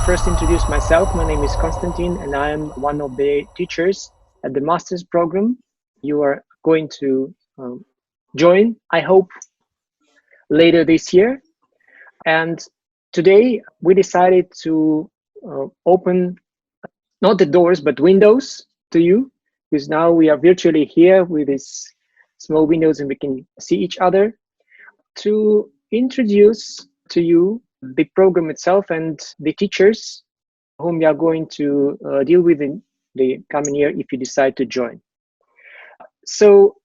first introduce myself. My name is Konstantin, and I am one of the teachers at the master's program you are going to join, I hope, later this year. And today we decided to open not the doors, but windows to you, because now we are virtually here with these small windows and we can see each other, to introduce to you the program itself and the teachers whom you are going to deal with in the coming year if you decide to join. So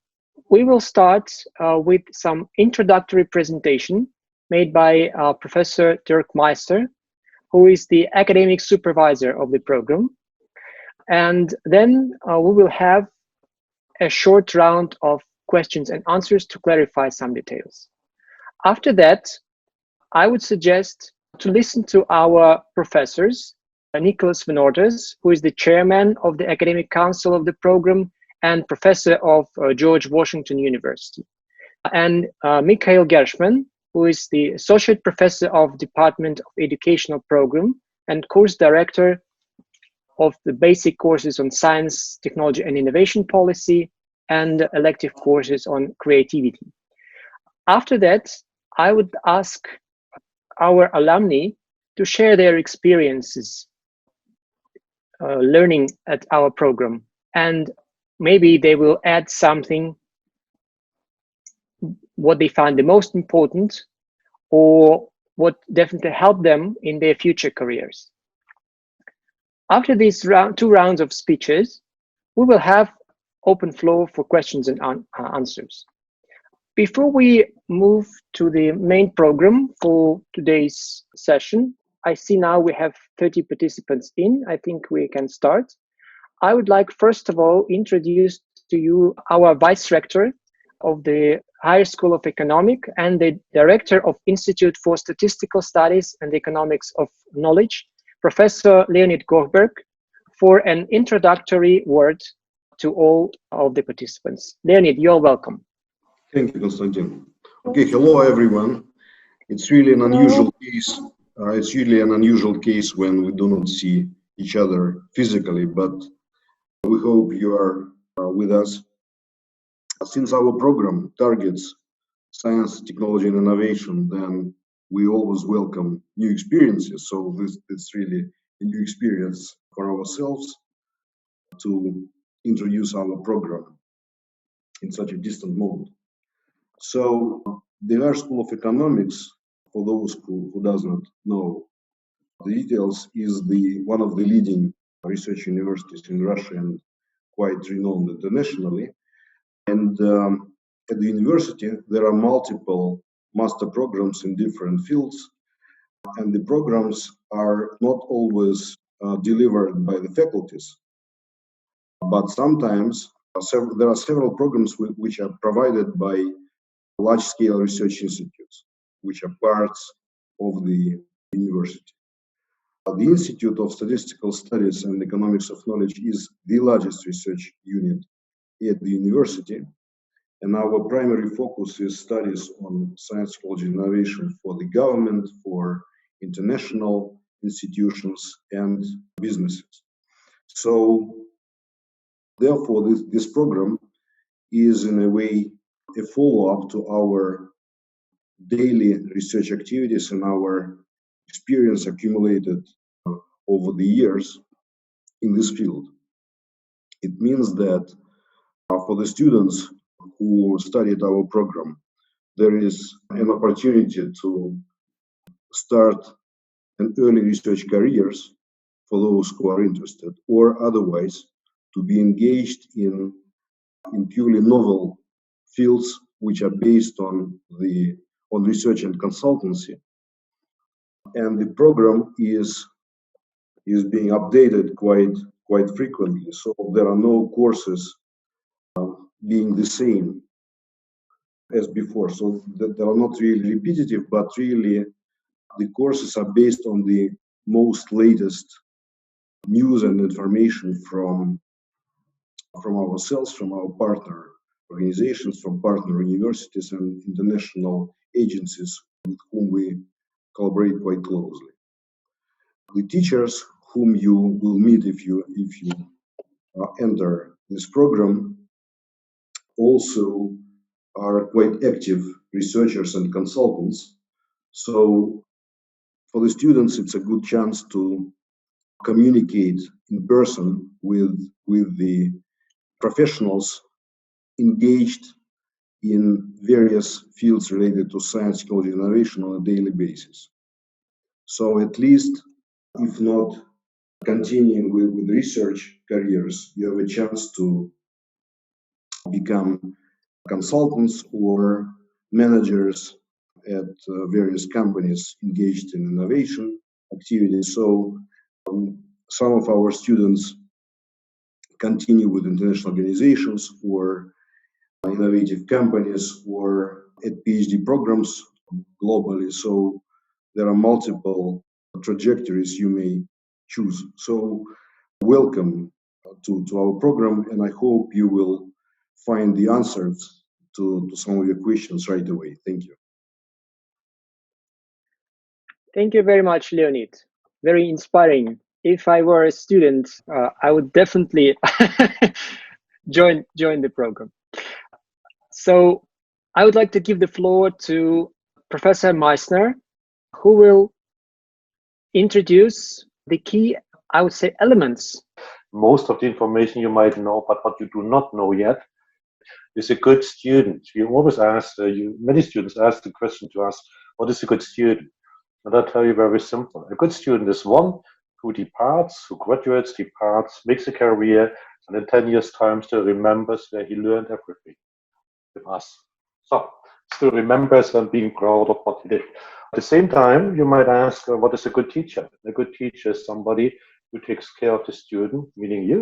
we will start with some introductory presentation made by Professor Dirk Meister, who is the academic supervisor of the program. And then we will have a short round of questions and answers to clarify some details. After that, I would suggest to listen to our professors, Nicholas Van Orders, who is the chairman of the academic council of the program and professor of George Washington University, and Mikhail Gershman, who is the associate professor of Department of Educational Program and course director of the basic courses on science, technology, and innovation policy, and elective courses on creativity. After that, I would ask our alumni to share their experiences learning at our program, and maybe they will add something what they find the most important or what definitely helped them in their future careers. After these two rounds of speeches, we will have open floor for questions and answers. Before we move to the main program for today's session, I see now we have 30 participants in. I think we can start. I would like, first of all, introduce to you our Vice Rector of the Higher School of Economic and the Director of Institute for Statistical Studies and Economics of Knowledge, Professor Leonid Goldberg, for an introductory word to all of the participants. Leonid, you're welcome. Thank you, Konstantin. Okay, hello everyone. It's really an unusual case. It's really an unusual case when we do not see each other physically, but we hope you are with us. Since our program targets science, technology, and innovation, then we always welcome new experiences. So it's really a new experience for ourselves to introduce our program in such a distant mode. So the Higher School of Economics, for those who does not know the details, is one of the leading research universities in Russia and quite renowned internationally. And at the university, there are multiple master programs in different fields, and the programs are not always delivered by the faculties, but sometimes there are several programs which are provided by large-scale research institutes, which are parts of the university. The Institute of Statistical Studies and Economics of Knowledge is the largest research unit at the university, and our primary focus is studies on science, technology, and innovation for the government, for international institutions, and businesses. So, therefore, this program is in a way a follow-up to our daily research activities and our experience accumulated over the years in this field. It means that for the students who studied our program, there is an opportunity to start an early research careers for those who are interested, or otherwise to be engaged in purely novel fields which are based on research and consultancy. And the program is being updated quite frequently. So there are no courses being the same as before. So they are not really repetitive, but really the courses are based on the most latest news and information from ourselves, from our partner organizations, from partner universities and international agencies with whom we collaborate quite closely. The teachers whom you will meet if you enter this program also are quite active researchers and consultants. So for the students, it's a good chance to communicate in person with the professionals engaged in various fields related to science, technology, innovation on a daily basis. So at least, if not continuing with research careers, you have a chance to become consultants or managers at various companies engaged in innovation activities. So some of our students continue with international organizations or innovative companies or at PhD programs globally. So there are multiple trajectories you may choose. So welcome to our program, and I hope you will find the answers to some of your questions right away. Thank you. Thank you very much, Leonid. Very inspiring. If I were a student, I would definitely join the program. So I would like to give the floor to Professor Meissner, who will introduce the key, I would say, elements. Most of the information you might know, but what you do not know yet is a good student. You always ask, many students ask the question to us, what is a good student? And I'll tell you very simple. A good student is one who departs, who graduates, departs, makes a career, and in 10 years' time still remembers where he learned everything with us. So, still remembers and being proud of what he did. At the same time, you might ask, what is a good teacher? A good teacher is somebody who takes care of the student, meaning you,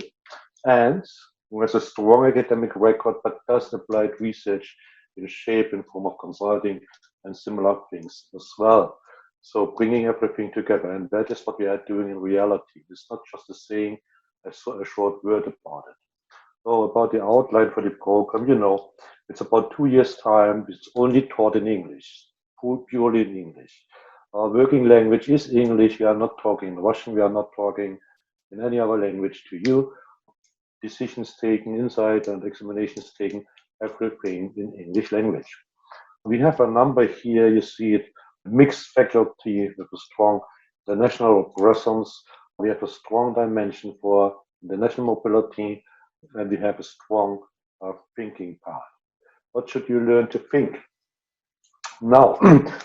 and who has a strong academic record but does applied research in shape and form of consulting and similar things as well. So bringing everything together, and that is what we are doing in reality. It's not just a saying, a short word about it. So about the outline for the program, it's about 2 years' time. It's only taught in English, purely in English. Our working language is English. We are not talking Russian. We are not talking in any other language to you. Decisions taken inside and examinations taken, everything in English language. We have a number here. You see it, mixed faculty with a strong international presence. We have a strong dimension for international mobility, and we have a strong thinking part. What should you learn to think? Now,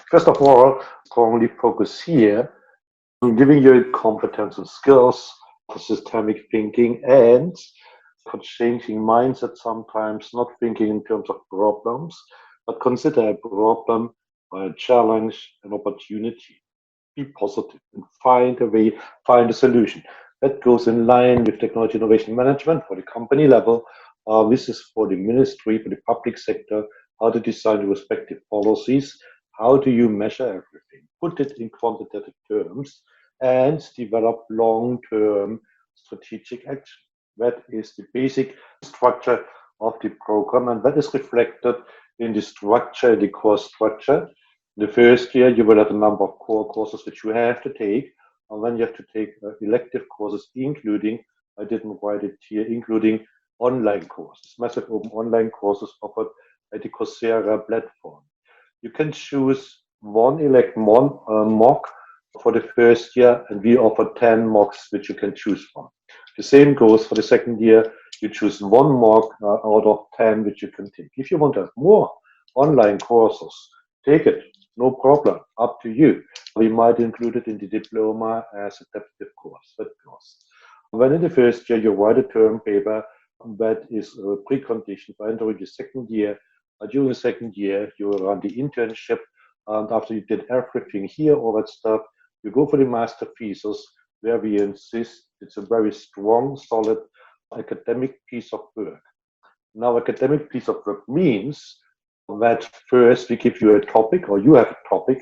first of all, strongly focus here on giving you competence and skills for systemic thinking and for changing mindset sometimes, not thinking in terms of problems, but consider a problem or a challenge, an opportunity. Be positive and find a way, find a solution. That goes in line with technology innovation management for the company level. This is for the ministry, for the public sector, how to design the respective policies, how do you measure everything, put it in quantitative terms, and develop long-term strategic action. That is the basic structure of the program, and that is reflected in the structure, the course structure. The first year, you will have a number of core courses which you have to take, and then you have to take elective courses, including, I didn't write it here, including online courses, massive open online courses offered at the Coursera platform. You can choose elect one mock for the first year, and we offer 10 mocks which you can choose from. The same goes for the second year. You choose one mock out of 10 which you can take. If you want to have more online courses, take it, no problem, up to you. We might include it in the diploma as a adaptive course. That goes. When in the first year you write a term paper, that is a precondition for entering the second year. During the second year, you run the internship, and after you did everything here, all that stuff, you go for the master thesis, where we insist it's a very strong, solid academic piece of work. Now, academic piece of work means that first we give you a topic, or you have a topic,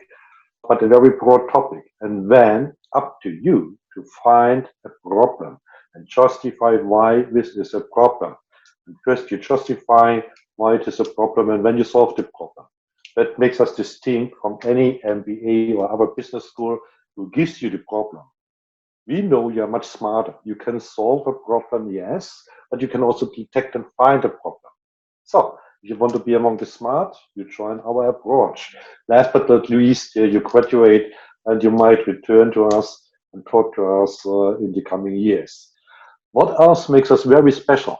but a very broad topic, and then up to you to find a problem and justify why this is a problem. And first you justify why it is a problem, and then you solve the problem. That makes us distinct from any MBA or other business school who gives you the problem. We know you're much smarter. You can solve a problem, yes, but you can also detect and find a problem. So if you want to be among the smart, you join our approach. Last but not least, you graduate and you might return to us and talk to us in the coming years. What else makes us very special?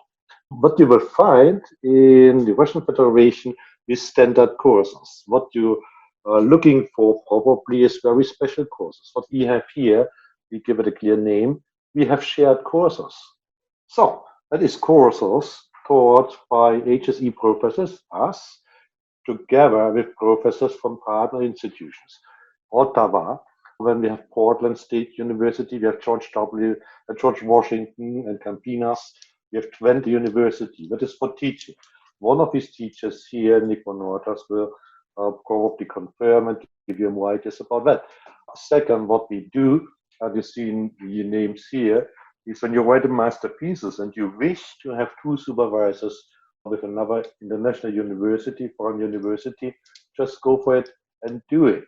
What you will find in the Russian Federation is standard courses. What you are looking for probably is very special courses. What we have here, we give it a clear name, we have shared courses. So that is courses taught by HSE professors, us, together with professors from partner institutions. Ottawa, when we have Portland State University, we have George Washington and Campinas, we have Twente University. That is for teaching. One of these teachers here, Nico Nortas, will probably confirm and give you more ideas about that. Second, what we do, you see in the names here, is when you write a master thesis and you wish to have two supervisors with another international university, foreign university, just go for it and do it.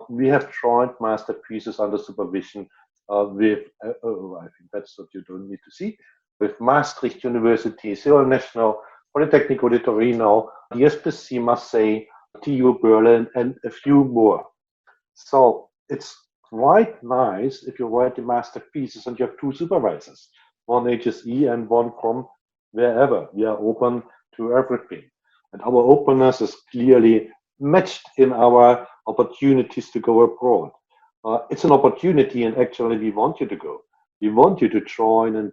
We have joint master theses under supervision with, I think that's what you don't need to see, with Maastricht University, Seoul National, Politecnico di Torino, the SPC Marseille, TU Berlin, and a few more. So it's quite nice if you write the master thesis and you have two supervisors, one HSE and one from wherever. We are open to everything. And our openness is clearly matched in our opportunities to go abroad. It's an opportunity, and actually we want you to go. We want you to join and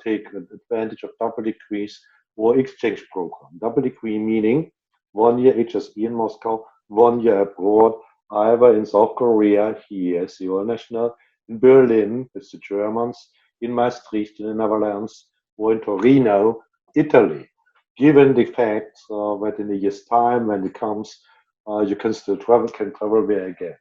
take advantage of double degrees or exchange program. Double degree meaning 1 year HSE in Moscow, 1 year abroad, either in South Korea, here, Seoul National, in Berlin with the Germans, in Maastricht in the Netherlands, or in Torino, Italy. Given the fact that in a year's time, when it comes, you can still travel there again.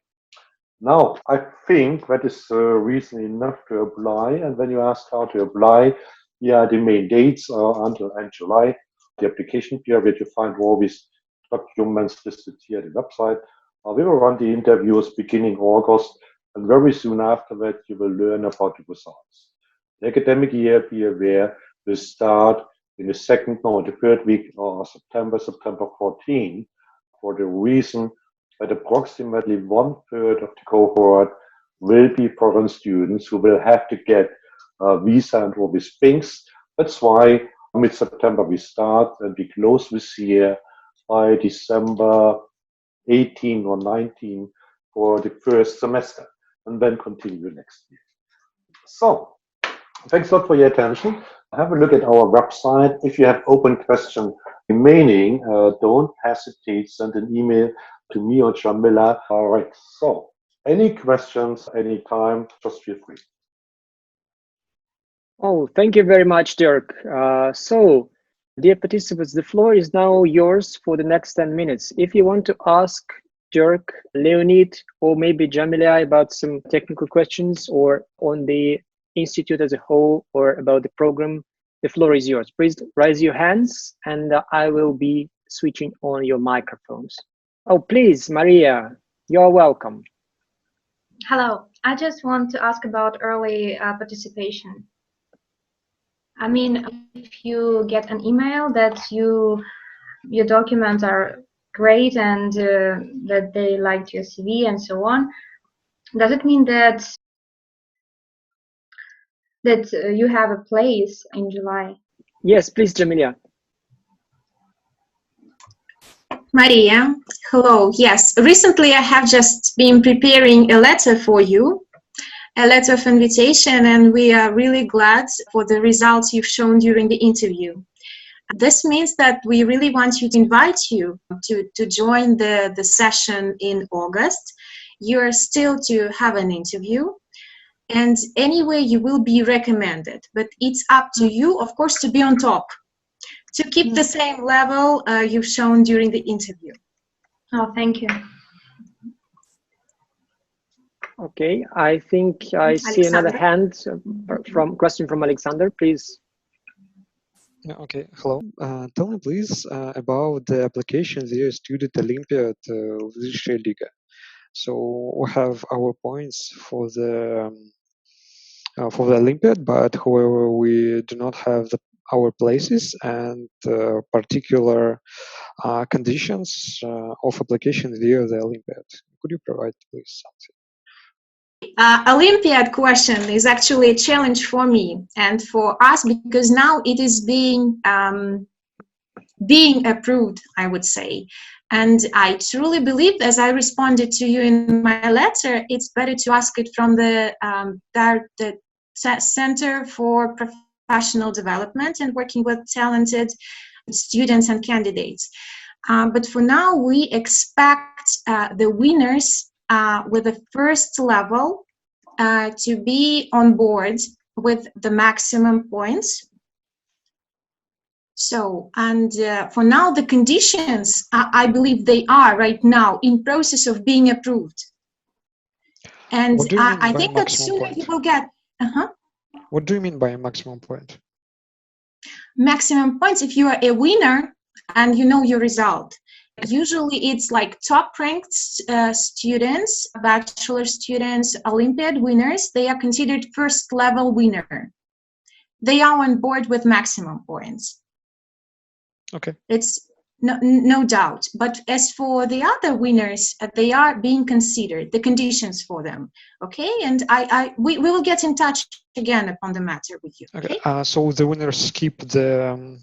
Now, I think that is reason enough to apply. And when you ask how to apply, yeah, the main dates are until end July. The application period, you find all these documents listed here at the website. We will run the interviews beginning August, and very soon after that, you will learn about the results. The academic year, be aware, will start in the third week of September 14, for the reason that approximately 1/3 of the cohort will be foreign students who will have to get a visa and all these things. That's why mid-September we start and we close this year by December 18 or 19 for the first semester, and then continue next year. So, thanks a lot for your attention. Have a look at our website. If you have open questions remaining, don't hesitate, send an email to me or Jamila. All right, so any questions, anytime, just feel free. Oh, thank you very much, Dirk. So, dear participants, the floor is now yours for the next 10 minutes. If you want to ask Dirk, Leonid, or maybe Jamila about some technical questions or on the institute as a whole or about the program, the floor is yours. Please raise your hands and I will be switching on your microphones. Oh, please, Maria, you're welcome. Hello, I just want to ask about early participation. I mean, if you get an email that your documents are great and that they liked your CV and so on, does it mean that you have a place in July? Yes, please, Jamila. Maria, hello. Yes, recently I have just been preparing a letter for you, a letter of invitation, and we are really glad for the results you've shown during the interview. This means that we really want to invite you to join the session in August. You are still to have an interview, and anyway you will be recommended, but it's up to you, of course, to be on top, to keep the same level you've shown during the interview. Oh, thank you. Okay, I think I see another hand question from Alexander, please. Yeah, okay, hello. Tell me please about the application, the Student Olympiad Высшая Liga. So we have our points for the for the Olympiad, but however, we do not have our places and particular conditions of application via the Olympiad. Could you provide, please, something? Olympiad question is actually a challenge for me and for us, because now it is being approved, I would say. And I truly believe, as I responded to you in my letter, it's better to ask it from the Center for Professional Development and working with talented students and candidates. But for now, we expect the winners with the first level to be on board with the maximum points. So, and for now, the conditions, I believe they are right now in process of being approved. And I think that soon you will get. What do you mean by a maximum point? Maximum points, if you are a winner and you know your result. Usually it's like top ranked students, bachelor students, Olympiad winners, they are considered first level winner. They are on board with maximum points. Okay. It's no doubt. But as for the other winners, they are being considered, the conditions for them. Okay, and we will get in touch again upon the matter with you. Okay. So the winners skip the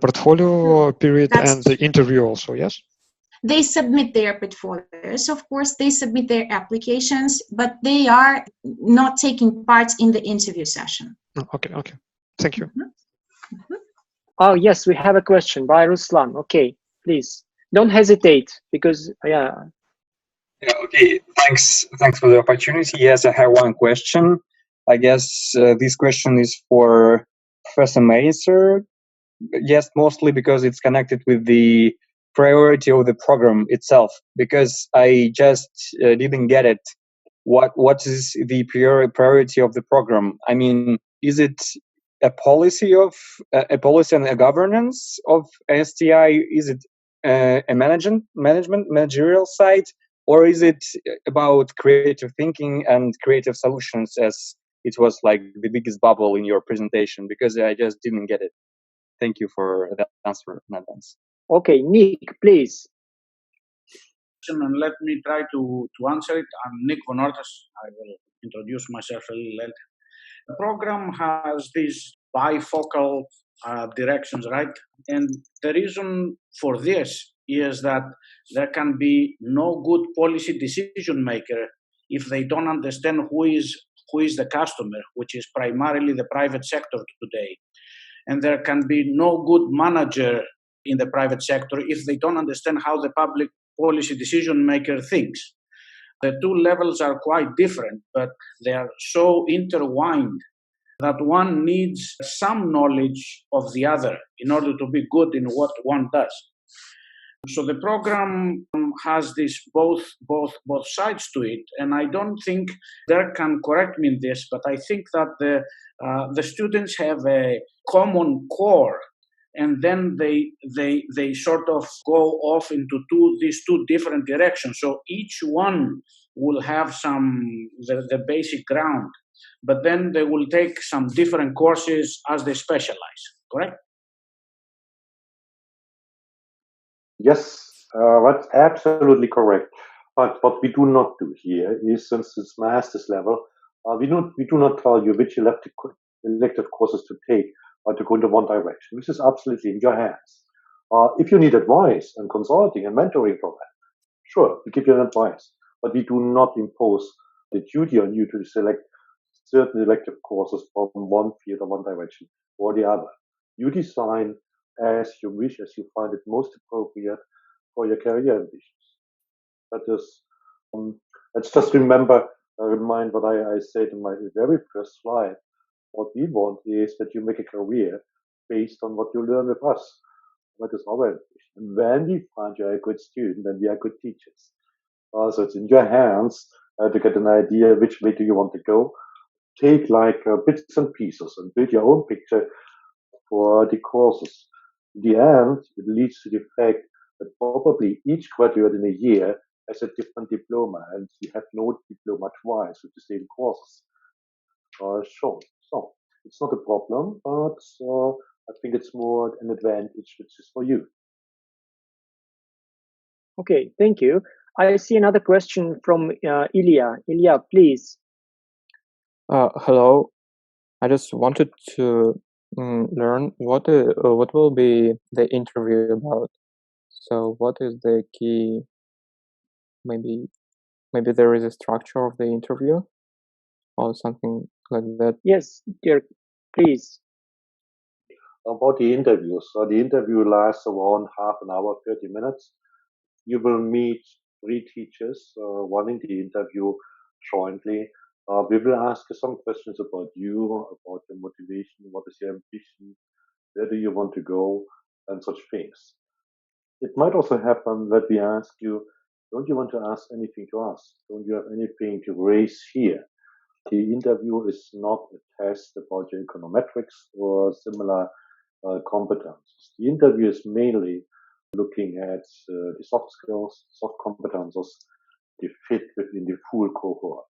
portfolio period and the interview also, yes? They submit their portfolios, of course, they submit their applications, but they are not taking part in the interview session. Oh, okay. Thank you. Oh, yes, we have a question by Ruslan. Okay, please. Don't hesitate because, Yeah, okay, thanks for the opportunity. Yes, I have one question. I guess this question is for Professor Meister. Yes, mostly because it's connected with the priority of the program itself, because I just didn't get it. What is the priority of the program? I mean, is it a policy and a governance of STI? Is it a managerial side, or is it about creative thinking and creative solutions, as it was like the biggest bubble in your presentation? Because I just didn't get it. Thank you for that answer in advance. Okay, Nick, please. And let me try to answer it. I'm Nick Von Ortas. I will introduce myself a little later. The program has these bifocal directions, right? And the reason for this is that there can be no good policy decision maker if they don't understand who is the customer, which is primarily the private sector today. And there can be no good manager in the private sector if they don't understand how the public policy decision maker thinks. The two levels are quite different, but they are so intertwined that one needs some knowledge of the other in order to be good in what one does. So the program has this both sides to it, and I don't think Dirk can correct me in this, but I think that the students have a common core, and then they sort of go off into these two different directions. So each one will have the basic ground, but then they will take some different courses as they specialize. Correct? Yes, that's absolutely correct. But what we do not do here is, since it's master's level, we do not tell you which elective courses to take or to go into one direction. This is absolutely in your hands. If you need advice and consulting and mentoring from that, sure, we give you an advice. But we do not impose the duty on you to select certain elective courses from one field or one direction or the other. You design as you wish, as you find it most appropriate for your career ambitions. That is, let's just remind what I said in my very first slide. What we want is that you make a career based on what you learn with us. That is our ambition. And when we find you are a good student, then we are good teachers. So it's in your hands to get an idea which way do you want to go. Take like bits and pieces and build your own picture for the courses. In the end, it leads to the fact that probably each graduate in a year has a different diploma, and you have no diploma twice with the same courses. shown. So it's not a problem, but I think it's more an advantage which is for you. Okay, thank you. I see another question from Ilya. Ilya, please. Hello. I just wanted to learn what will be the interview about. So what is the key? Maybe there is a structure of the interview or something like that. Yes, Dirk, please. About the interview. So the interview lasts around half an hour, 30 minutes. You will meet 3 teachers running the interview jointly. We will ask you some questions about you, about your motivation, what is your ambition, where do you want to go, and such things. It might also happen that we ask you, don't you want to ask anything to us? Don't you have anything to raise here? The interview is not a test about your econometrics or similar competences. The interview is mainly looking at the soft skills, soft competences, the fit within the full cohort.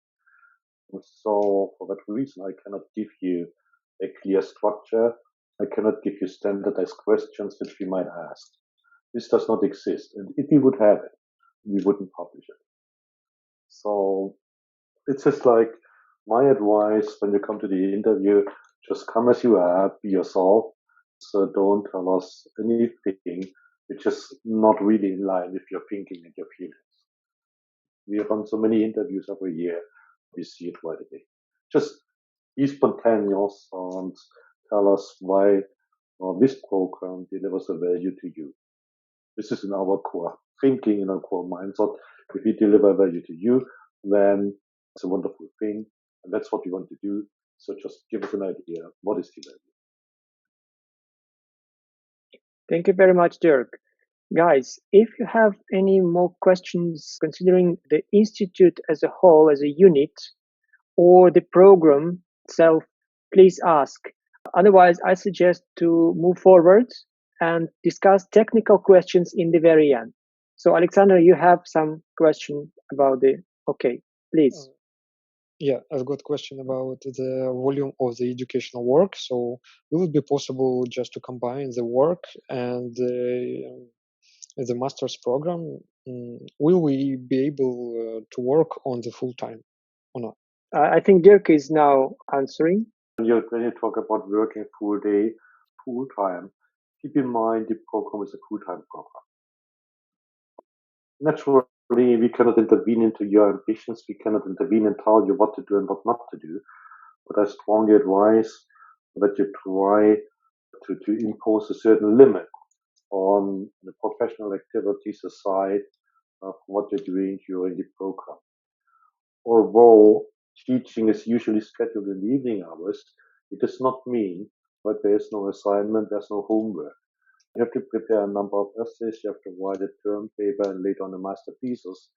And so for that reason, I cannot give you a clear structure. I cannot give you standardized questions which we might ask. This does not exist. And if we would have it, we wouldn't publish it. So it's just like my advice when you come to the interview, just come as you are, be yourself. So don't tell us anything which is not really in line with your thinking and your feelings. We run so many interviews every year, we see it right away. Just be spontaneous and tell us why this program delivers a value to you. This is in our core thinking, in our core mindset. If we deliver value to you, then it's a wonderful thing, and that's what we want to do. So just give us an idea. What is the value? Thank you very much, Dirk. Guys, if you have any more questions considering the institute as a whole, as a unit, or the program itself, please ask. Otherwise, I suggest to move forward and discuss technical questions in the very end. So, Alexander, you have some question about the, okay, please. Yeah, I've got a question about the volume of the educational work. So will it be possible just to combine the work and the master's program? Will we be able to work on the full time or not? I think Dirk is now answering. When you talk about working full day, full time, keep in mind the program is a full-time program. Naturally, we cannot intervene into your ambitions. We cannot intervene and tell you what to do and what not to do. But I strongly advise that you try to impose a certain limit on the professional activities aside of what you're doing during the program. Although teaching is usually scheduled in the evening hours, it does not mean that there is no assignment, there's no homework. You have to prepare a number of essays, you have to write a term paper and later on a master thesis,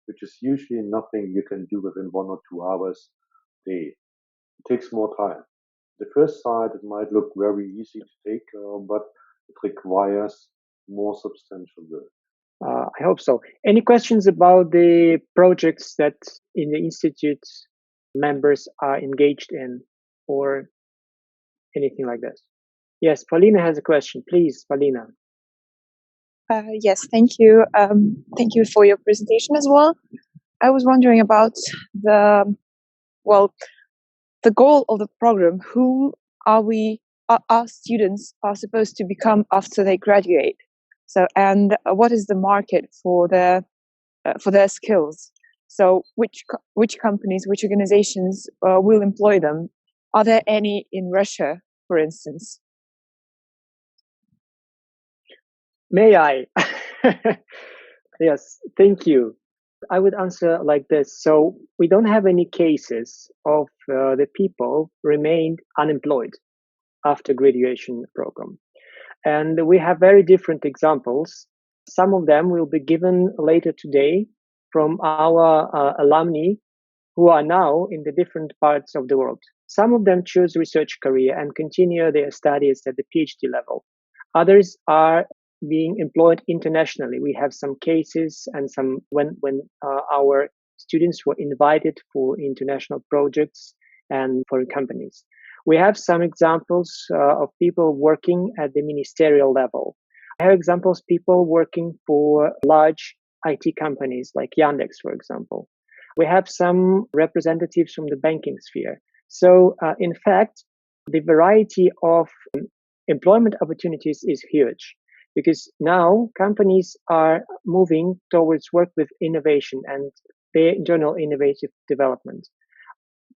which is usually nothing you can do within 1 or 2 hours a day. It takes more time. The first sight, it might look very easy to take, but it requires more substantial work. I hope so. Any questions about the projects that in the Institute members are engaged in or anything like this? Yes, Paulina has a question. Please, Paulina. Yes, thank you. Thank you for your presentation as well. I was wondering about the goal of the program. Who our students are supposed to become after they graduate? So, and what is the market for their skills? So, which companies, which organizations will employ them? Are there any in Russia, for instance? May I? Yes, thank you. I would answer like this. So we don't have any cases of the people remained unemployed after graduation program. And we have very different examples. Some of them will be given later today from our alumni who are now in the different parts of the world. Some of them choose research career and continue their studies at the PhD level. Others are being employed internationally. We have some cases and some when our students were invited for international projects, and for companies. We have some examples of people working at the ministerial level. I have examples people working for large IT companies like Yandex, for example. We have some representatives from the banking sphere. So, in fact, the variety of employment opportunities is huge, because now companies are moving towards work with innovation and their internal innovative development.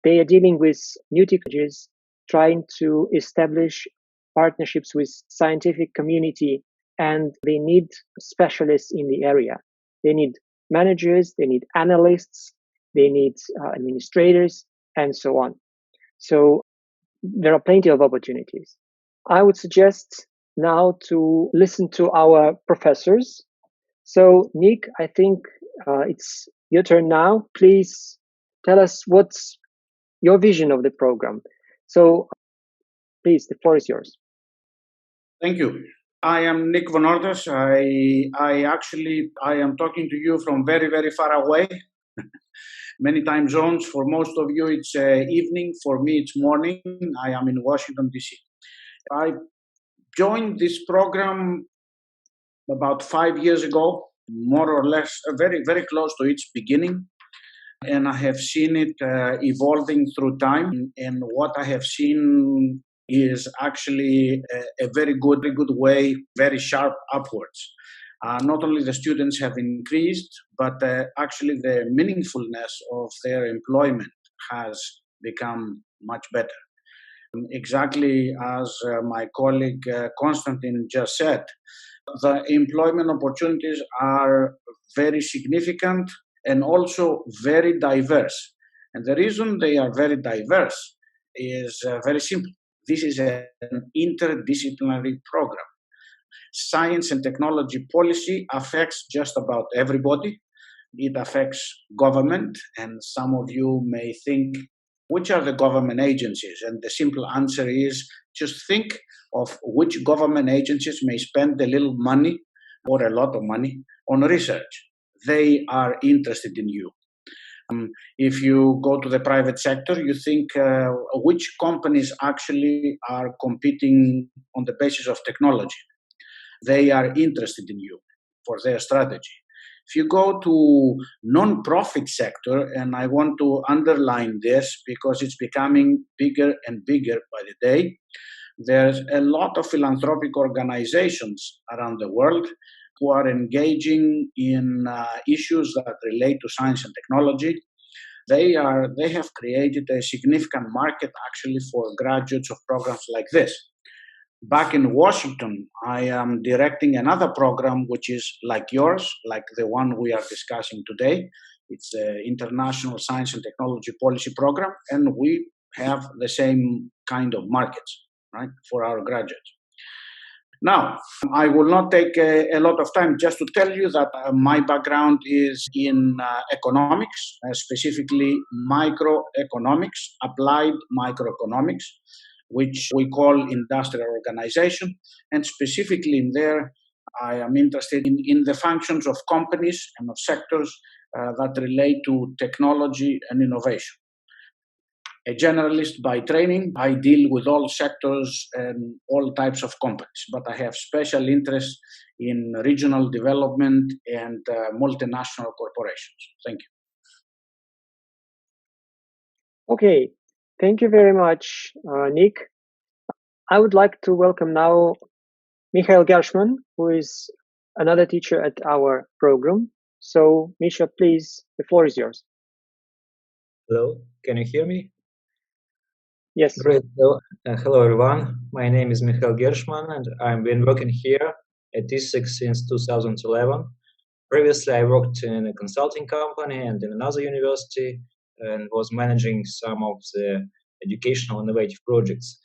They are dealing with new technologies, trying to establish partnerships with scientific community, and they need specialists in the area. They need managers, they need analysts, they need administrators, and so on. So there are plenty of opportunities. I would suggest now to listen to our professors. So Nick, I think it's your turn now. Please tell us what's your vision of the program. So please, the floor is yours. Thank you. I am Nick Von Ordes. I am talking to you from very, very far away. Many time zones. For most of you, it's evening. For me, it's morning. I am in Washington, D.C. I joined this program about 5 years ago, more or less, very, very close to its beginning. And I have seen it evolving through time. And what I have seen is actually a very good way, very sharp upwards. Not only the students have increased, but actually the meaningfulness of their employment has become much better. Exactly as my colleague Konstantin just said, the employment opportunities are very significant and also very diverse. And the reason they are very diverse is very simple. This is an interdisciplinary program. Science and technology policy affects just about everybody. It affects government, and some of you may think, which are the government agencies? And the simple answer is, just think of which government agencies may spend a little money or a lot of money on research. They are interested in you. If you go to the private sector, you think which companies actually are competing on the basis of technology. They are interested in you for their strategy. If you go to non-profit sector, and I want to underline this because it's becoming bigger and bigger by the day, there's a lot of philanthropic organizations around the world who are engaging in issues that relate to science and technology. They have created a significant market actually for graduates of programs like this. Back in Washington, I am directing another program which is like yours, like the one we are discussing today. It's the International Science and Technology Policy Program, and we have the same kind of markets, right, for our graduates. Now, I will not take a lot of time just to tell you that my background is in economics, specifically microeconomics, applied microeconomics, which we call industrial organization. And specifically in there, I am interested in the functions of companies and of sectors that relate to technology and innovation. A generalist by training, I deal with all sectors and all types of companies, but I have special interest in regional development and multinational corporations. Thank you. Okay, thank you very much, Nick. I would like to welcome now Michael Gershman, who is another teacher at our program. So, Misha, please, the floor is yours. Hello, can you hear me? Yes. Great. Hello, everyone. My name is Michael Gershman, and I've been working here at ИСИЭЗ since 2011. Previously, I worked in a consulting company and in another university and was managing some of the educational innovative projects.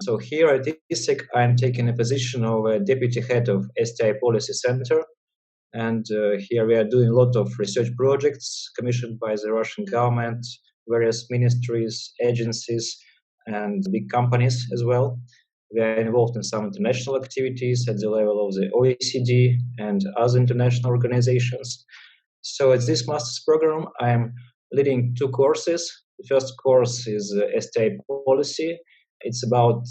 So here at ИСИЭЗ, I'm taking a position of a deputy head of STI Policy Center. And here we are doing a lot of research projects commissioned by the Russian government, various ministries, agencies, and big companies as well. We are involved in some international activities at the level of the OECD and other international organizations. So at this master's program, I'm leading two courses. The first course is STI policy. It's about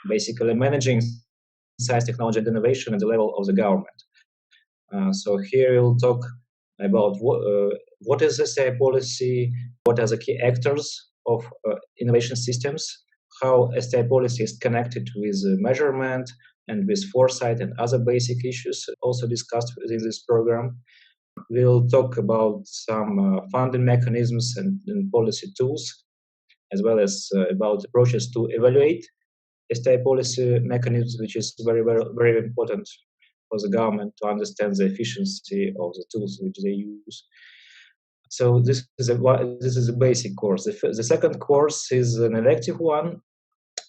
basically managing science, technology, and innovation at the level of the government. So here we'll talk about what is STI policy, what are the key actors of innovation systems, how STI policy is connected with measurement and with foresight and other basic issues also discussed within this program. We'll talk about some funding mechanisms and policy tools, as well as about approaches to evaluate STI policy mechanisms, which is very, very, very important for the government to understand the efficiency of the tools which they use. So this is a basic course. The second course is an elective one,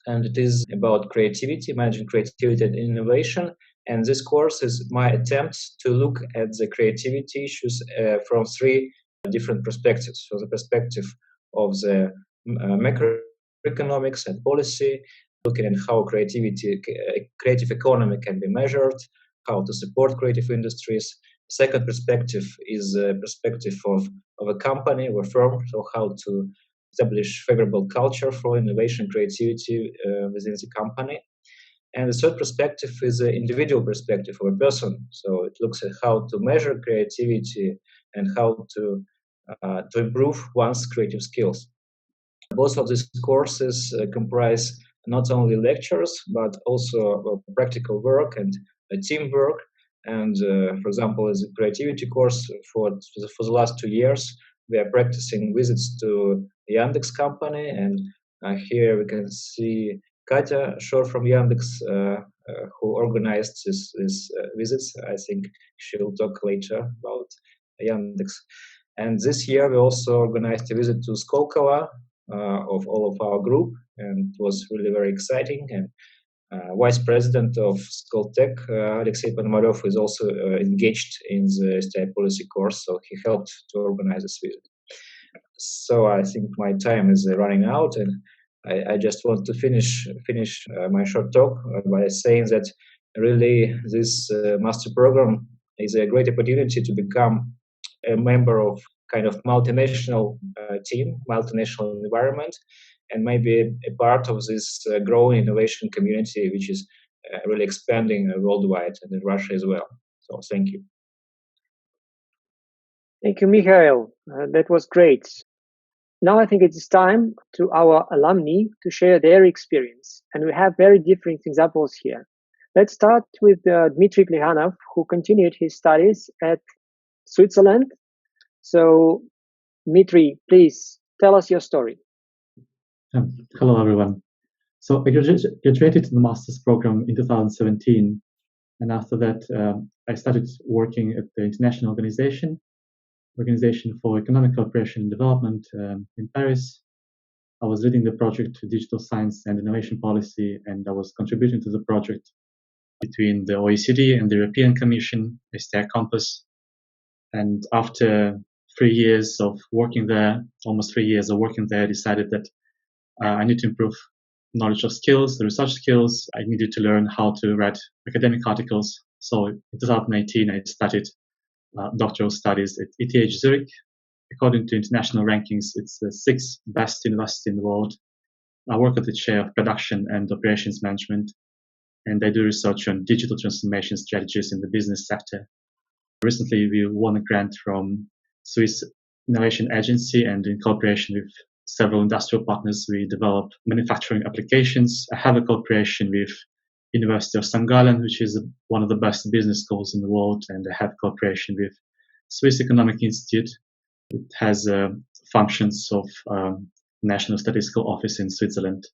and it is about creativity, managing creativity and innovation. And this course is my attempt to look at the creativity issues from three different perspectives. From the perspective of the macroeconomics and policy, looking at how creative economy can be measured, how to support creative industries. Second perspective is a perspective of a company or firm, so how to establish favorable culture for innovation and creativity within the company. And the third perspective is an individual perspective of a person. So it looks at how to measure creativity and how to improve one's creative skills. Both of these courses comprise not only lectures, but also practical work and teamwork. And for example, as a creativity course for the last 2 years, we are practicing visits to Yandex company. And here we can see Katya Shor from Yandex, who organized these visits. I think she'll talk later about Yandex. And this year we also organized a visit to Skolkovo of all of our group, and it was really very exciting. And Vice President of Skoltech, Alexey Ponomarev, is also engaged in the STI policy course, so he helped to organize this visit. So I think my time is running out, and I just want to finish my short talk by saying that really this master program is a great opportunity to become a member of kind of multinational team, multinational environment, and maybe a part of this growing innovation community, which is really expanding worldwide and in Russia as well. So thank you. Thank you, Mikhail. That was great. Now I think it's time to our alumni to share their experience. And we have very different examples here. Let's start with Dmitry Plihanov, who continued his studies at Switzerland. So, Dmitry, please tell us your story. Hello, everyone. So I graduated in the master's program in 2017. And after that, I started working at the international organization for economic cooperation and development in Paris. I was leading the project to digital science and innovation policy, and I was contributing to the project between the OECD and the European Commission, STI Compass. And after 3 years of working there, almost 3 years of working there, I decided that I need to improve knowledge of skills, the research skills. I needed to learn how to write academic articles. So in 2018, I started doctoral studies at ETH Zurich. According to international rankings, it's the 6th best university in the world. I work at the chair of production and operations management, and I do research on digital transformation strategies in the business sector. Recently, we won a grant from Swiss Innovation Agency, and in cooperation with several industrial partners, we develop manufacturing applications. I have a cooperation with University of St. Gallen, which is one of the best business schools in the world, and I have cooperation with Swiss Economic Institute. It has functions of National Statistical Office in Switzerland.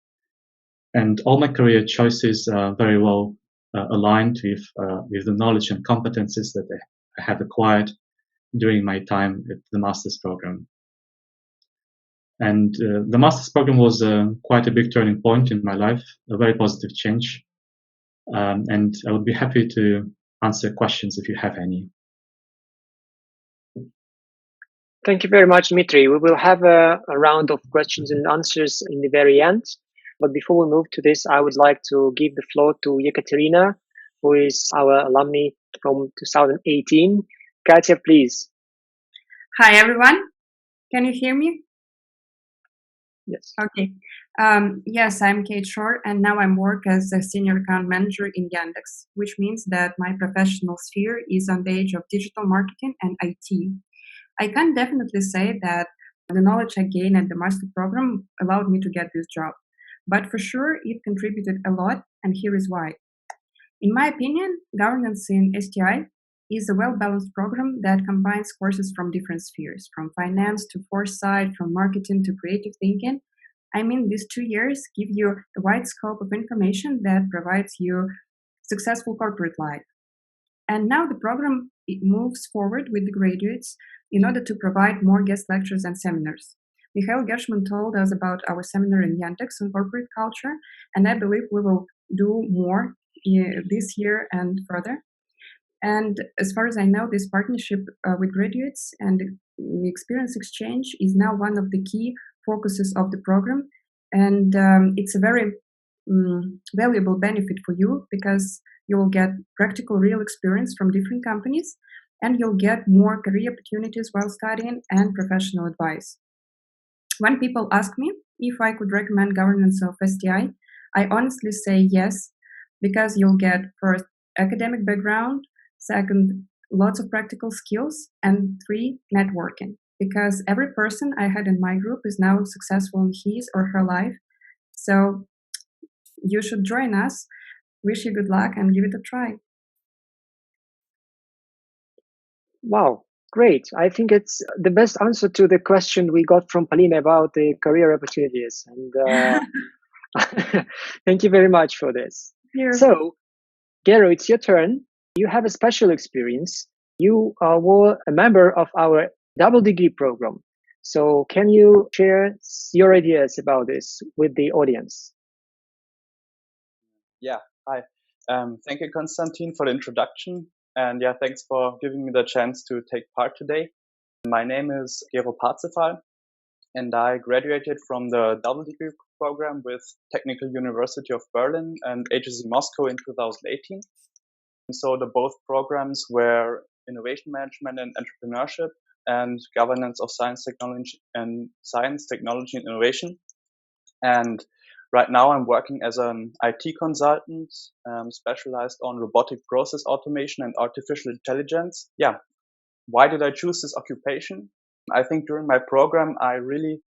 And all my career choices are very well aligned with the knowledge and competencies that I have acquired during my time at the master's program. And the master's program was quite a big turning point in my life, a very positive change. And I would be happy to answer questions if you have any. Thank you very much, Dmitry. We will have a round of questions and answers in the very end. But before we move to this, I would like to give the floor to Ekaterina, who is our alumni from 2018. Katya, please. Hi, everyone. Can you hear me? Yes. Okay. Yes, I'm Kate Shore, and now I work as a senior account manager in Yandex, which means that my professional sphere is on the edge of digital marketing and IT. I can definitely say that the knowledge I gained at the master program allowed me to get this job. But for sure, it contributed a lot, and here is why. In my opinion, governance in STI is a well-balanced program that combines courses from different spheres, from finance to foresight, from marketing to creative thinking. I mean, these 2 years give you a wide scope of information that provides you successful corporate life. And now the program moves forward with the graduates in order to provide more guest lectures and seminars. Mikhail Gershman told us about our seminar in Yandex on corporate culture, and I believe we will do more this year and further. And as far as I know, this partnership with graduates and the experience exchange is now one of the key focuses of the program. And it's a very valuable benefit for you because you will get practical, real experience from different companies, and you'll get more career opportunities while studying and professional advice. When people ask me if I could recommend governance of STI, I honestly say yes, because you'll get first academic background, second lots of practical skills, and 3 networking, because every person I had in my group is now successful in his or her life. So you should join us. Wish you good luck and give it a try. Wow, great. I think it's the best answer to the question we got from Polina about the career opportunities. And thank you very much for this. So, Gero, it's your turn. You have a special experience. You were a member of our double degree program. So can you share your ideas about this with the audience? Yeah, hi. Thank you, Konstantin, for the introduction. And yeah, thanks for giving me the chance to take part today. My name is Gero Parzefal, and I graduated from the double degree program with Technical University of Berlin and HSE Moscow in 2018. So the both programs were innovation management and entrepreneurship and governance of science, technology, and innovation. And right now I'm working as an IT consultant, specialized on robotic process automation and artificial intelligence. Yeah. Why did I choose this occupation? I think during my program, I really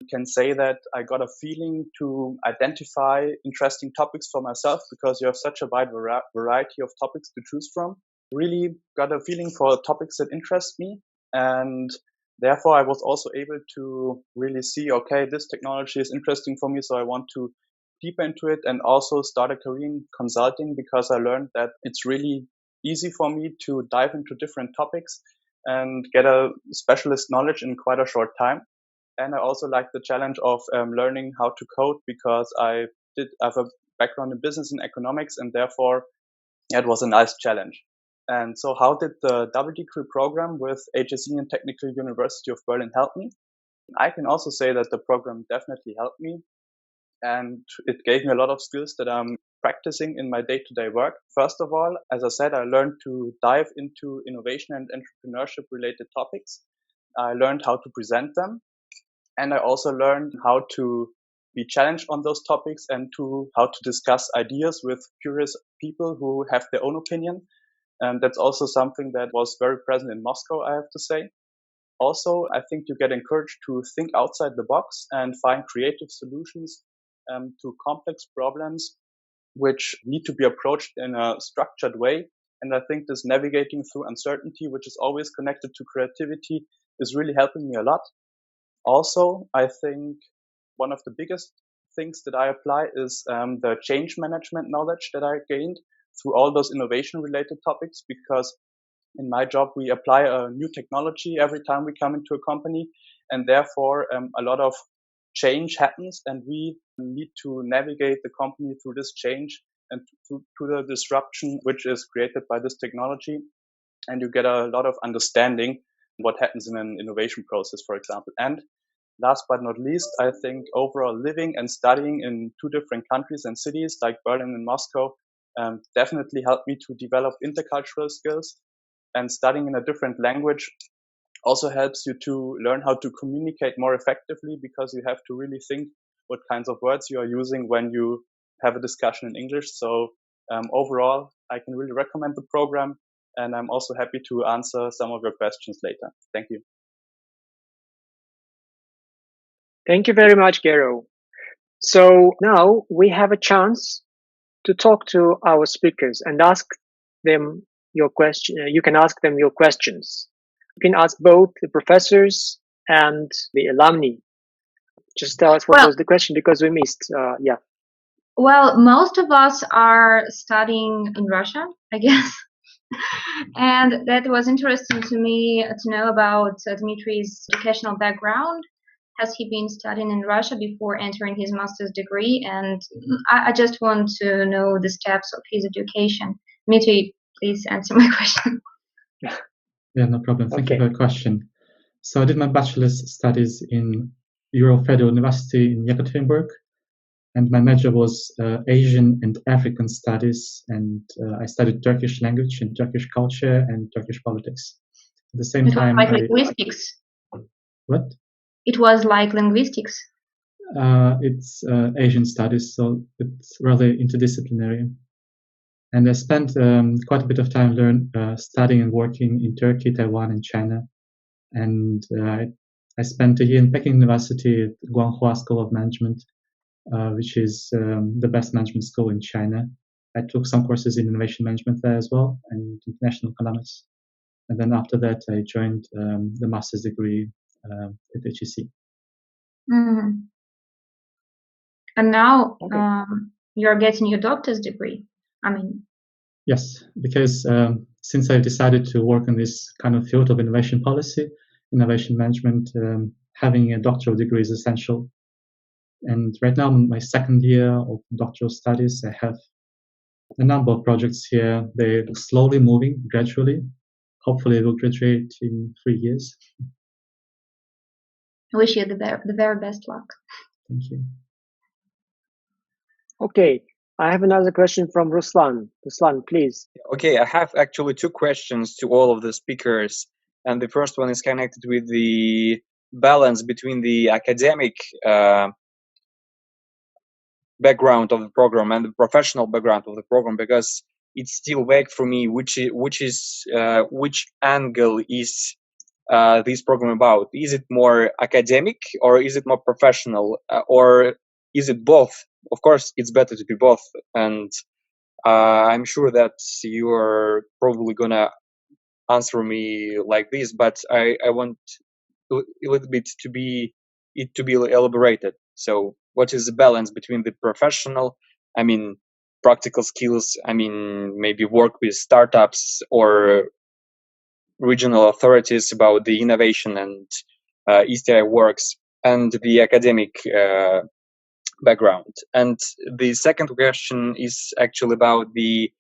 can say that I got a feeling to identify interesting topics for myself, because you have such a wide variety of topics to choose from. Really got a feeling for topics that interest me. And therefore, I was also able to really see, okay, this technology is interesting for me, so I want to deep into it, and also start a career in consulting, because I learned that it's really easy for me to dive into different topics and get a specialist knowledge in quite a short time. And I also like the challenge of learning how to code, because I have a background in business and economics, and therefore it was a nice challenge. And so how did the double degree program with HSE and Technical University of Berlin help me? I can also say that the program definitely helped me, and it gave me a lot of skills that I'm practicing in my day-to-day work. First of all, as I said, I learned to dive into innovation and entrepreneurship related topics. I learned how to present them. And I also learned how to be challenged on those topics, and how to discuss ideas with curious people who have their own opinion. And that's also something that was very present in Moscow, I have to say. Also, I think you get encouraged to think outside the box and find creative solutions to complex problems, which need to be approached in a structured way. And I think this navigating through uncertainty, which is always connected to creativity, is really helping me a lot. Also, I think one of the biggest things that I apply is the change management knowledge that I gained through all those innovation related topics, because in my job, we apply a new technology every time we come into a company, and therefore a lot of change happens, and we need to navigate the company through this change and to the disruption which is created by this technology. And you get a lot of understanding what happens in an innovation process, for example. And last but not least, I think overall living and studying in 2 different countries and cities like Berlin and Moscow definitely helped me to develop intercultural skills. And studying in a different language Also helps you to learn how to communicate more effectively, because you have to really think what kinds of words you are using when you have a discussion in English. So overall, I can really recommend the program, and I'm also happy to answer some of your questions later. Thank you. Thank you very much, Gero. So now we have a chance to talk to our speakers and ask them your question. You can ask them your questions. You can ask both the professors and the alumni. Just tell us what was the question, because we missed. Yeah. Well, most of us are studying in Russia, I guess. And that was interesting to me to know about Dmitri's educational background. Has he been studying in Russia before entering his master's degree? And I just want to know the steps of his education. Dmitry, please answer my question. Yeah, no problem. Thank you for the question. So I did my bachelor's studies in Ural Federal University in Yekaterinburg, and my major was Asian and African studies, and I studied Turkish language and Turkish culture and Turkish politics. At the same time, like linguistics. What? It was like linguistics. It's Asian studies, so it's really interdisciplinary. And I spent quite a bit of time studying and working in Turkey, Taiwan, and China. And I spent a year in Peking University at Guanghua School of Management, which is the best management school in China. I took some courses in innovation management there as well, and international economics. And then after that, I joined the master's degree at HEC. Mm-hmm. And now you're getting your doctor's degree. Yes, because since I've decided to work in this kind of field of innovation policy, innovation management, having a doctoral degree is essential. And right now, in my second year of doctoral studies, I have a number of projects here. They're slowly moving, gradually. Hopefully, I will graduate in 3 years. I wish you the very best luck. Thank you. Okay, I have another question from Ruslan. Ruslan, please. Okay, I have actually two questions to all of the speakers. And the first one is connected with the balance between the academic background of the program and the professional background of the program, because it's still vague for me which angle is this program about. Is it more academic or is it more professional, or is it both? Of course, it's better to be both, and I'm sure that you are probably gonna answer me like this, but I want a little bit to be elaborated. So what is the balance between the professional, practical skills, maybe work with startups or regional authorities about the innovation and ESTI works, and the academic background? And the second question is actually about the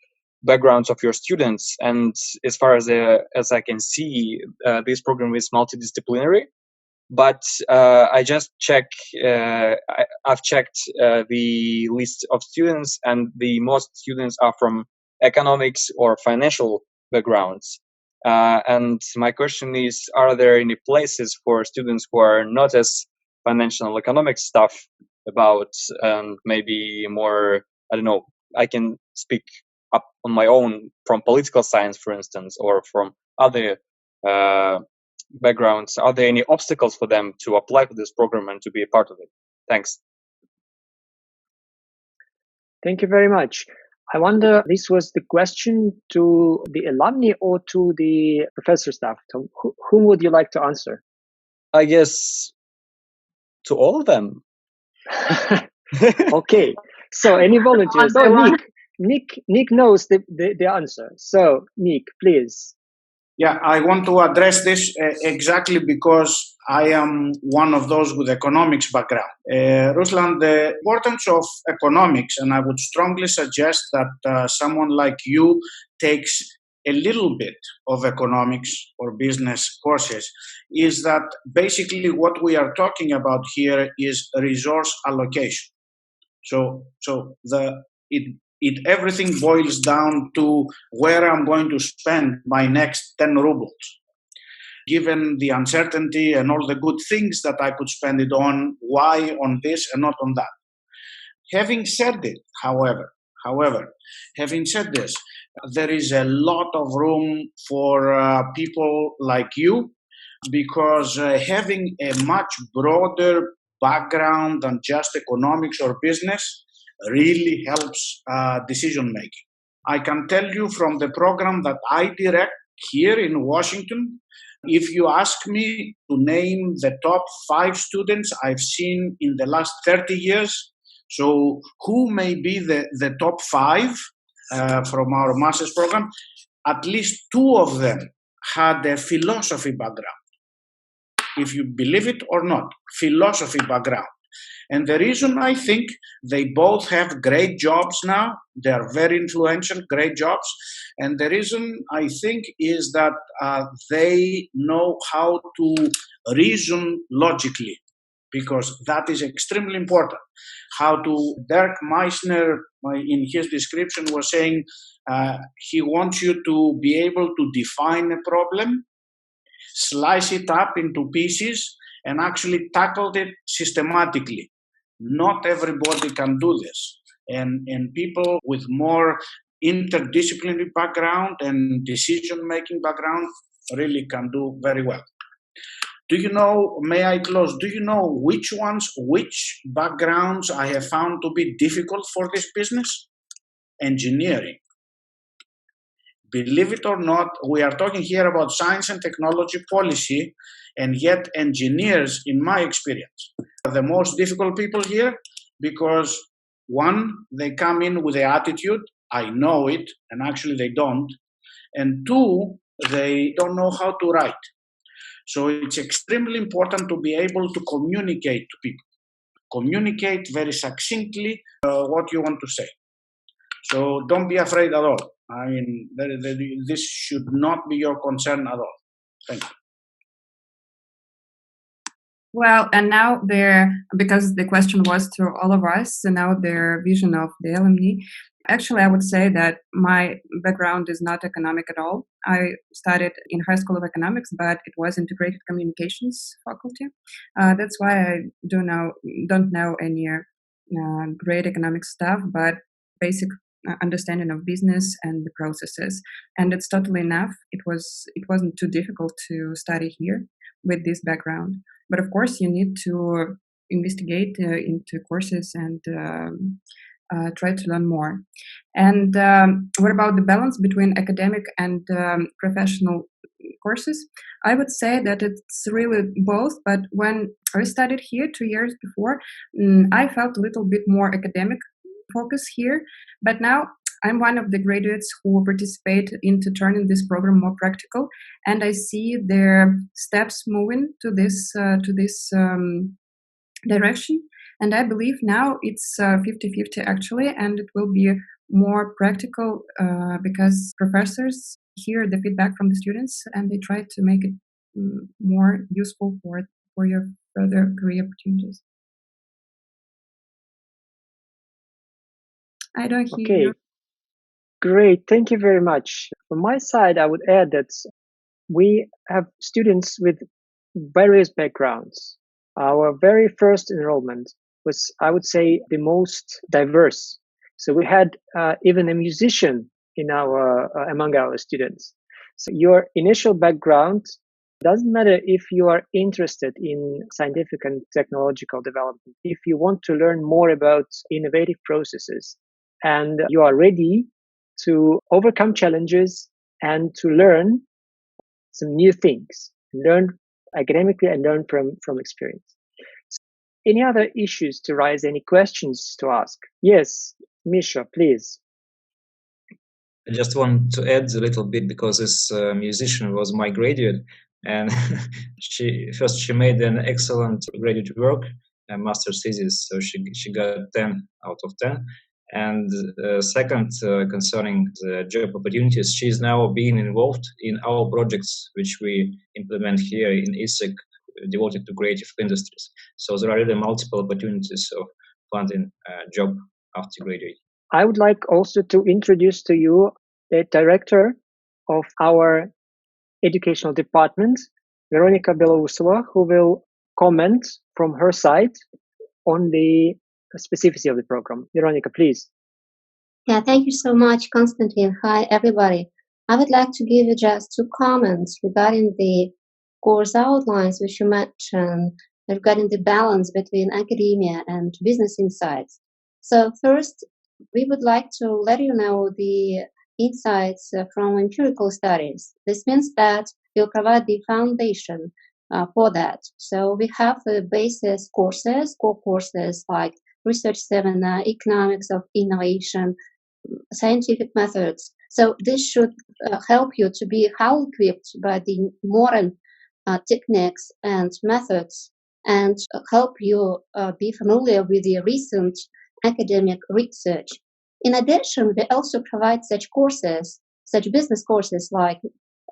backgrounds of your students. And as far as I can see, this program is multidisciplinary. But I just I've checked the list of students, and the most students are from economics or financial backgrounds. And my question is, are there any places for students who are not as financial and economic stuff about, and maybe more, I don't know, I can speak up on my own from political science, for instance, or from other backgrounds? Are there any obstacles for them to apply for this program and to be a part of it? Thanks. Thank you very much. I wonder, this was the question to the alumni or to the professor staff? So whom would you like to answer? I guess to all of them. Okay, so any volunteers? Nick knows the answer. So Nick, please. Yeah, I want to address this exactly because I am one of those with economics background. Ruslan, the importance of economics, and I would strongly suggest that someone like you takes a little bit of economics or business courses, is that basically what we are talking about here is resource allocation. So everything boils down to where I'm going to spend my next 10 rubles. given the uncertainty and all the good things that I could spend it on, why on this and not on that. Having said it, however, having said this, there is a lot of room for people like you, because having a much broader background than just economics or business really helps decision making. I can tell you from the program that I direct here in Washington, if you ask me to name the top 5 students I've seen in the last 30 years, so who may be the top 5 from our master's program, at least 2 of them had a philosophy background. If you believe it or not, philosophy background. And the reason I think they both have great jobs now, they are very influential, great jobs. And the reason I think is that they know how to reason logically, because that is extremely important. How to, Dirk Meissner, in his description, was saying he wants you to be able to define a problem, slice it up into pieces, and actually tackle it systematically. Not everybody can do this. And people with more interdisciplinary background and decision-making background really can do very well. Do you know, may I close, do you know which backgrounds I have found to be difficult for this business? Engineering. Believe it or not, we are talking here about science and technology policy, and yet engineers, in my experience, are the most difficult people here because, one, they come in with the attitude, I know it, and actually they don't, and 2, they don't know how to write. So it's extremely important to be able to communicate to people, communicate very succinctly what you want to say. So don't be afraid at all. I mean, this should not be your concern at all. Thank you. Well, and now because the question was to all of us, so now their vision of the alumni. Actually, I would say that my background is not economic at all. I studied in High School of Economics, but it was integrated communications faculty. That's why I don't know any great economic stuff, but basic understanding of business and the processes, and it's totally enough. It wasn't too difficult to study here with this background, but of course you need to investigate into courses and try to learn more. And what about the balance between academic and professional courses? I would say that it's really both, but when I studied here 2 years before, I felt a little bit more academic focus here, but now I'm one of the graduates who participate into turning this program more practical, and I see their steps moving to this direction, and I believe now it's 50-50 actually, and it will be more practical because professors hear the feedback from the students and they try to make it more useful for your further career opportunities. I don't hear you. Great. Thank you very much. From my side, I would add that we have students with various backgrounds. Our very first enrollment was, I would say, the most diverse. So we had even a musician in among our students. So your initial background doesn't matter if you are interested in scientific and technological development. If you want to learn more about innovative processes, and you are ready to overcome challenges and to learn some new things, learn academically and learn from experience. So any other issues to raise, any questions to ask? Yes, Misha, please. I just want to add a little bit because this musician was my graduate, and she made an excellent graduate work, a master's thesis, so she got 10 out of 10. And second, concerning the job opportunities, she is now being involved in our projects, which we implement here in ISIC, devoted to creative industries. So there are really multiple opportunities of finding a job after graduating. I would like also to introduce to you the director of our educational department, Veronika Belousova, who will comment from her side on the specificity of the program. Veronika, please. Yeah, thank you so much, Konstantin. Hi, everybody. I would like to give you just 2 comments regarding the course outlines which you mentioned, regarding the balance between academia and business insights. So first, we would like to let you know the insights from empirical studies. This means that we'll provide the foundation for that. So we have basis courses, core courses like research seminar, economics of innovation, scientific methods. So this should help you to be well equipped by the modern techniques and methods, and help you be familiar with the recent academic research. In addition, we also provide such courses, such business courses like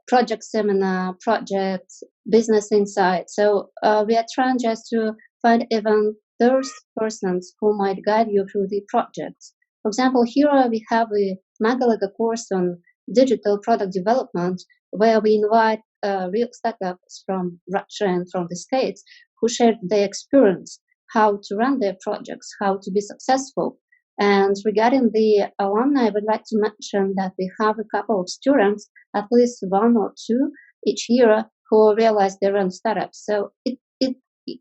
project seminar, projects, business insight. So we are trying just to find even those persons who might guide you through the projects. For example, here we have a Magalaga course on digital product development, where we invite real startups from Russia and from the States who shared their experience, how to run their projects, how to be successful. And regarding the alumni, I would like to mention that we have a couple of students, at least 1 or 2 each year, who realize their own startups. So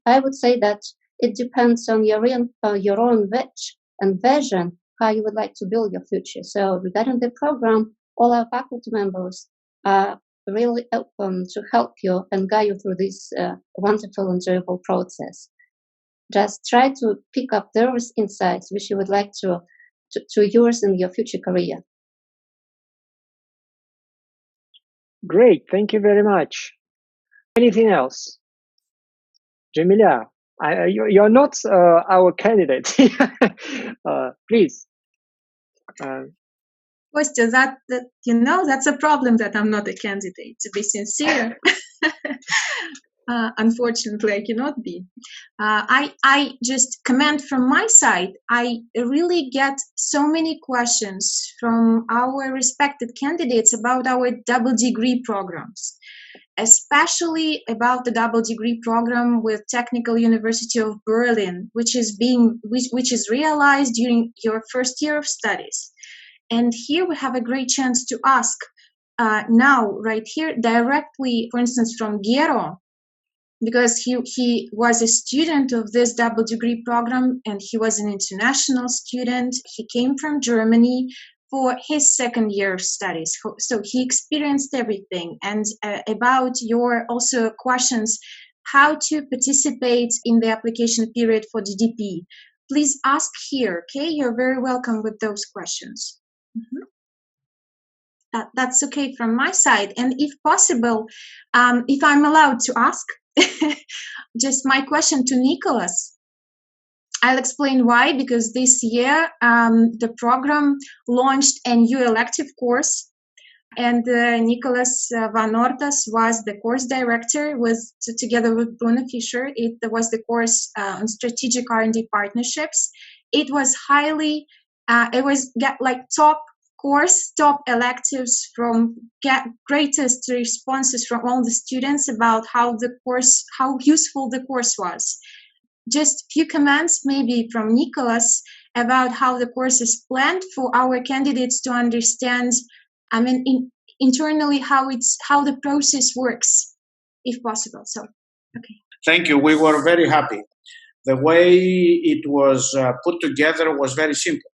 I would say that it depends on your own wish and vision, how you would like to build your future. So regarding the program, all our faculty members are really open to help you and guide you through this wonderful, enjoyable process. Just try to pick up those insights which you would like to use in your future career. Great, thank you very much. Anything else? Jamila, you're not our candidate. Please. Kostya, that's a problem that I'm not a candidate, to be sincere. Unfortunately, I cannot be. I just comment from my side. I really get so many questions from our respected candidates about our double degree programs, especially about the double degree program with Technical University of Berlin, which is realized during your first year of studies. And here we have a great chance to ask now, right here, directly, for instance, from Gero, because he was a student of this double degree program, and he was an international student. He came from Germany for his second year of studies. So he experienced everything. And about your also questions, how to participate in the application period for DDP, please ask here, okay? You're very welcome with those questions. That's okay from my side. And if possible, if I'm allowed to ask, just my question to Nicholas. I'll explain why, because this year the program launched a new elective course, and Nicholas Van Ortas was the course director together with Bruno Fischer. It was the course on strategic R&D partnerships. It was top course, top electives, greatest responses from all the students about how useful the course was. Just few comments maybe from Nicholas about how the course is planned for our candidates to understand, internally how the process works, if possible. So, okay. Thank you. We were very happy. The way it was put together was very simple.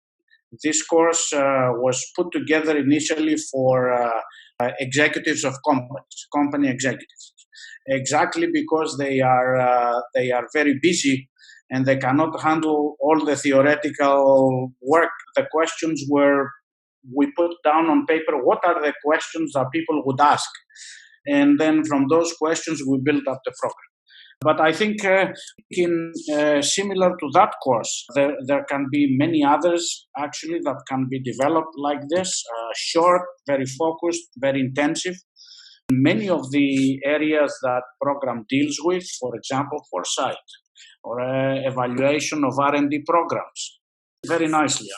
This course was put together initially for executives of company executives, exactly because they are very busy and they cannot handle all the theoretical work. The questions were, we put down on paper, what are the questions that people would ask? And then from those questions, we built up the program. But I think similar to that course, there can be many others actually that can be developed like this, short, very focused, very intensive. Many of the areas that program deals with, for example, foresight or evaluation of R&D programs, very nicely.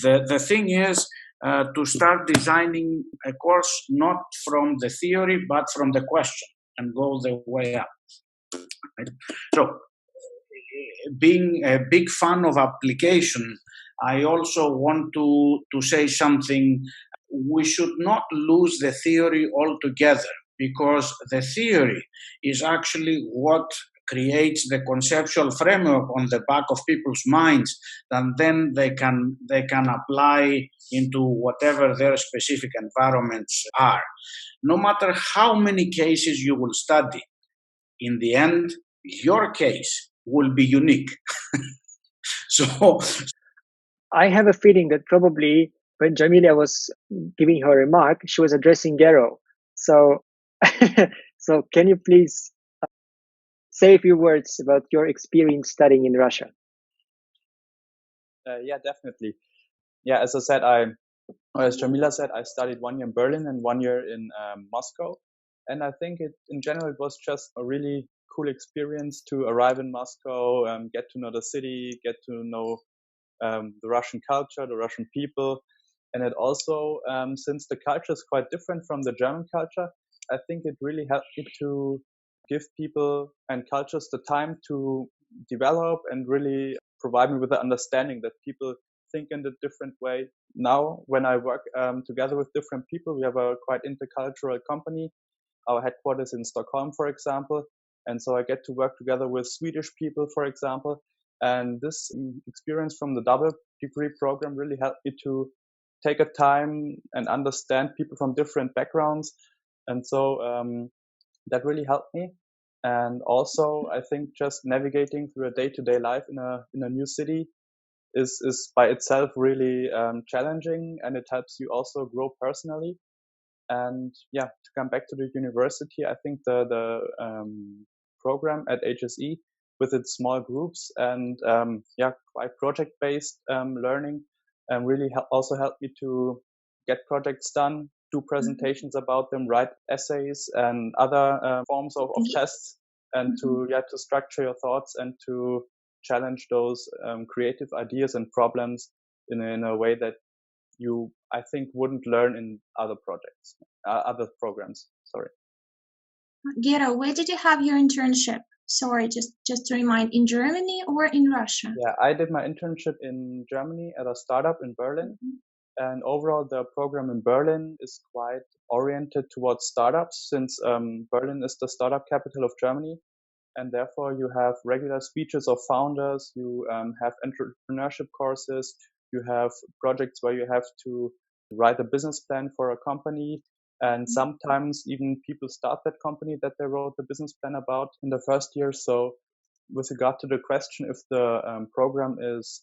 The thing is to start designing a course not from the theory but from the question. and go the way up. Right? So, being a big fan of application, I also want to say something. We should not lose the theory altogether, because the theory is actually what creates the conceptual framework on the back of people's minds, and then they can apply into whatever their specific environments are. No matter how many cases you will study, in the end, your case will be unique. So I have a feeling that probably when Jamilia was giving her remark, she was addressing Gero. So, so can you please say a few words about your experience studying in Russia? Yeah, definitely. Yeah, as I said, as Jamila said, I studied 1 year in Berlin and 1 year in Moscow. And I think in general, it was just a really cool experience to arrive in Moscow, get to know the city, get to know the Russian culture, the Russian people. And it also, since the culture is quite different from the German culture, I think it really helped me to give people and cultures the time to develop and really provide me with the understanding that people think in a different way. Now, when I work together with different people, we have a quite intercultural company. Our headquarters in Stockholm, for example. And so I get to work together with Swedish people, for example. And this experience from the double degree program really helped me to take a time and understand people from different backgrounds. And so that really helped me. And also, I think just navigating through a day-to-day life in a new city is by itself really challenging, and it helps you also grow personally. And yeah, to come back to the university, I think the program at HSE with its small groups and quite project-based learning really also helped me to get projects done, do presentations about them, write essays and other forms of tests, and to structure your thoughts and to challenge those creative ideas and problems in a way that you, I think, wouldn't learn in other projects, other programs. Sorry. Gero, where did you have your internship? Sorry, just to remind, in Germany or in Russia? Yeah, I did my internship in Germany at a startup in Berlin. And overall, the program in Berlin is quite oriented towards startups, since Berlin is the startup capital of Germany. And therefore, you have regular speeches of founders, you have entrepreneurship courses, you have projects where you have to write a business plan for a company. And sometimes even people start that company that they wrote the business plan about in the first year. So with regard to the question if the program is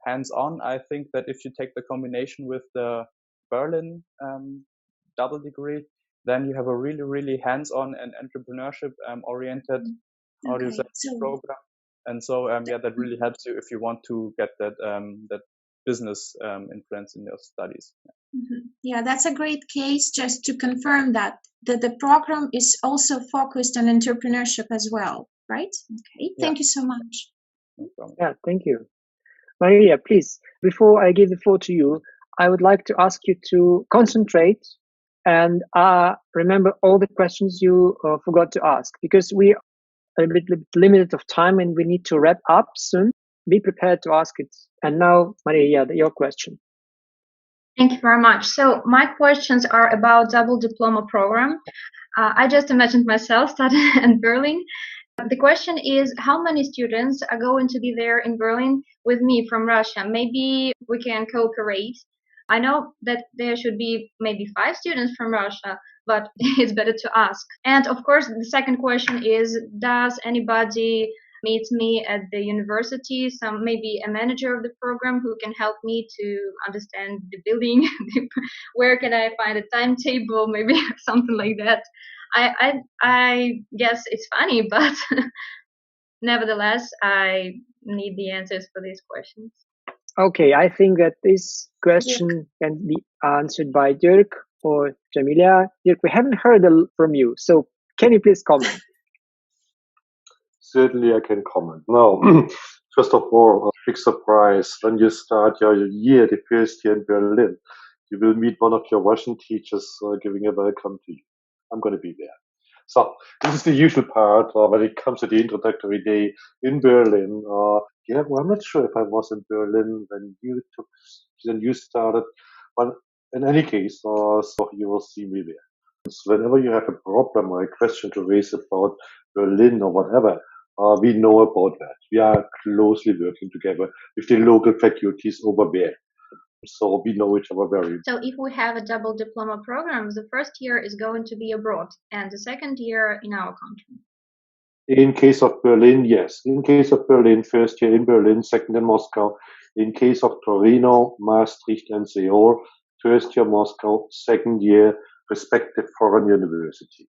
hands-on, I think that if you take the combination with the Berlin double degree, then you have a really, really hands-on and entrepreneurship oriented program. And so, that really helps you if you want to get that that business influence in your studies. Yeah, that's a great case. Just to confirm that the program is also focused on entrepreneurship as well, right? Okay, thank you so much. No problem. Yeah, thank you. Maria, please, before I give the floor to you, I would like to ask you to concentrate and remember all the questions you forgot to ask, because we are a bit limited of time and we need to wrap up soon. Be prepared to ask it. And now, Maria, your question. Thank you very much. So my questions are about double diploma program. I just imagined myself studying in Berlin. The question is, how many students are going to be there in Berlin with me from Russia? Maybe we can cooperate. I know that there should be maybe 5 students from Russia, but it's better to ask. And of course, the second question is, does anybody meet me at the university, maybe a manager of the program who can help me to understand the building? Where can I find a timetable, maybe something like that? I guess it's funny, but nevertheless, I need the answers for these questions. Okay, I think that this question can be answered by Dirk or Jamilia. Dirk, we haven't heard from you, so can you please comment? Certainly I can comment. Now, first of all, a big surprise. When you start your year, the first year in Berlin, you will meet one of your Russian teachers giving a welcome to you. I'm going to be there. So this is the usual part when it comes to the introductory day in Berlin. Yeah, well, I'm not sure if I was in Berlin when you started, but in any case, so you will see me there. So whenever you have a problem or a question to raise about Berlin or whatever, we know about that. We are closely working together with the local faculties over there. So we know each other very well. So if we have a double diploma program, the first year is going to be abroad and the second year in our country. In case of Berlin, yes. In case of Berlin, first year in Berlin, second in Moscow. In case of Torino, Maastricht, and Seoul, first year Moscow, second year respective foreign university.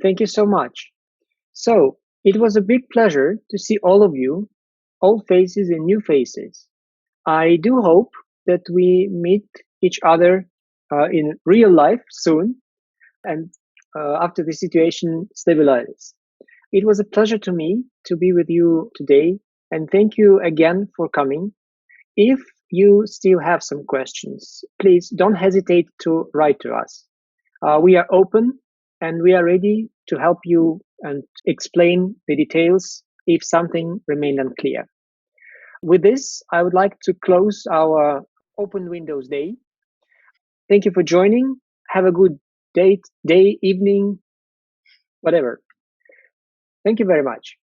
Thank you so much. So it was a big pleasure to see all of you, old faces and new faces. I do hope that we meet each other in real life soon and after the situation stabilizes. It was a pleasure to me to be with you today, and thank you again for coming. If you still have some questions, please don't hesitate to write to us. We are open and we are ready to help you and explain the details if something remained unclear. With this, I would like to close our Open Windows Day. Thank you for joining. Have a good day, evening, whatever. Thank you very much.